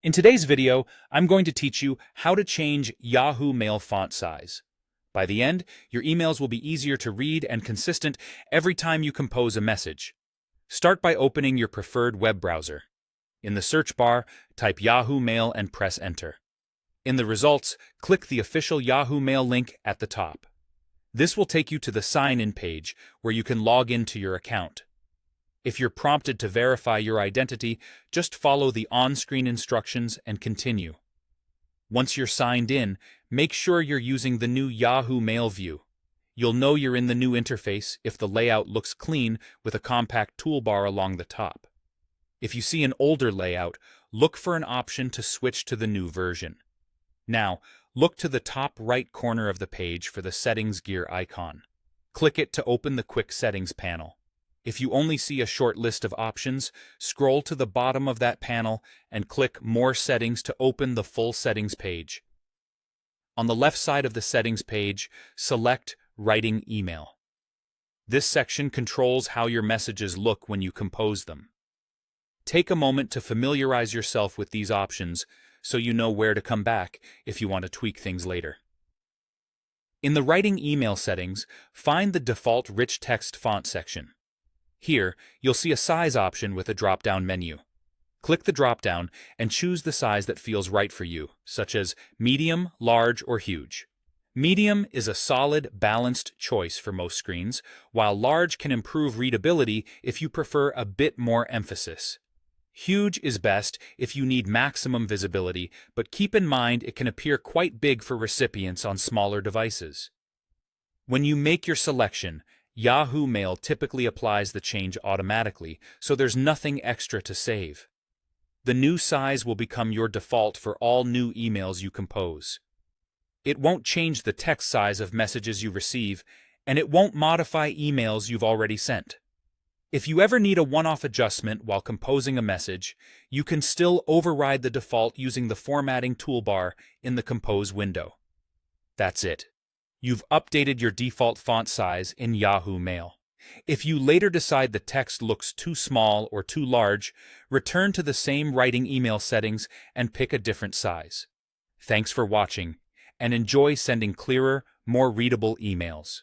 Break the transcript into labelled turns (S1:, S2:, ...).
S1: In today's video, I'm going to teach you how to change Yahoo Mail font size. By the end, your emails will be easier to read and consistent every time you compose a message. Start by opening your preferred web browser. In the search bar, type Yahoo Mail and press Enter. In the results, click the official Yahoo Mail link at the top. This will take you to the sign-in page where you can log into your account. If you're prompted to verify your identity, just follow the on-screen instructions and continue. Once you're signed in, make sure you're using the new Yahoo Mail view. You'll know you're in the new interface if the layout looks clean with a compact toolbar along the top. If you see an older layout, look for an option to switch to the new version. Now, look to the top right corner of the page for the Settings gear icon. Click it to open the Quick Settings panel. If you only see a short list of options, scroll to the bottom of that panel and click More Settings to open the full settings page. On the left side of the settings page, select Writing Email. This section controls how your messages look when you compose them. Take a moment to familiarize yourself with these options so you know where to come back if you want to tweak things later. In the Writing Email settings, find the default Rich Text Font section. Here, you'll see a size option with a drop-down menu. Click the drop-down and choose the size that feels right for you, such as medium, large, or huge. Medium is a solid, balanced choice for most screens, while large can improve readability if you prefer a bit more emphasis. Huge is best if you need maximum visibility, but keep in mind it can appear quite big for recipients on smaller devices. When you make your selection, Yahoo Mail typically applies the change automatically, so there's nothing extra to save. The new size will become your default for all new emails you compose. It won't change the text size of messages you receive, and it won't modify emails you've already sent. If you ever need a one-off adjustment while composing a message, you can still override the default using the formatting toolbar in the Compose window. That's it. You've updated your default font size in Yahoo Mail. If you later decide the text looks too small or too large, return to the same writing email settings and pick a different size. Thanks for watching, and enjoy sending clearer, more readable emails.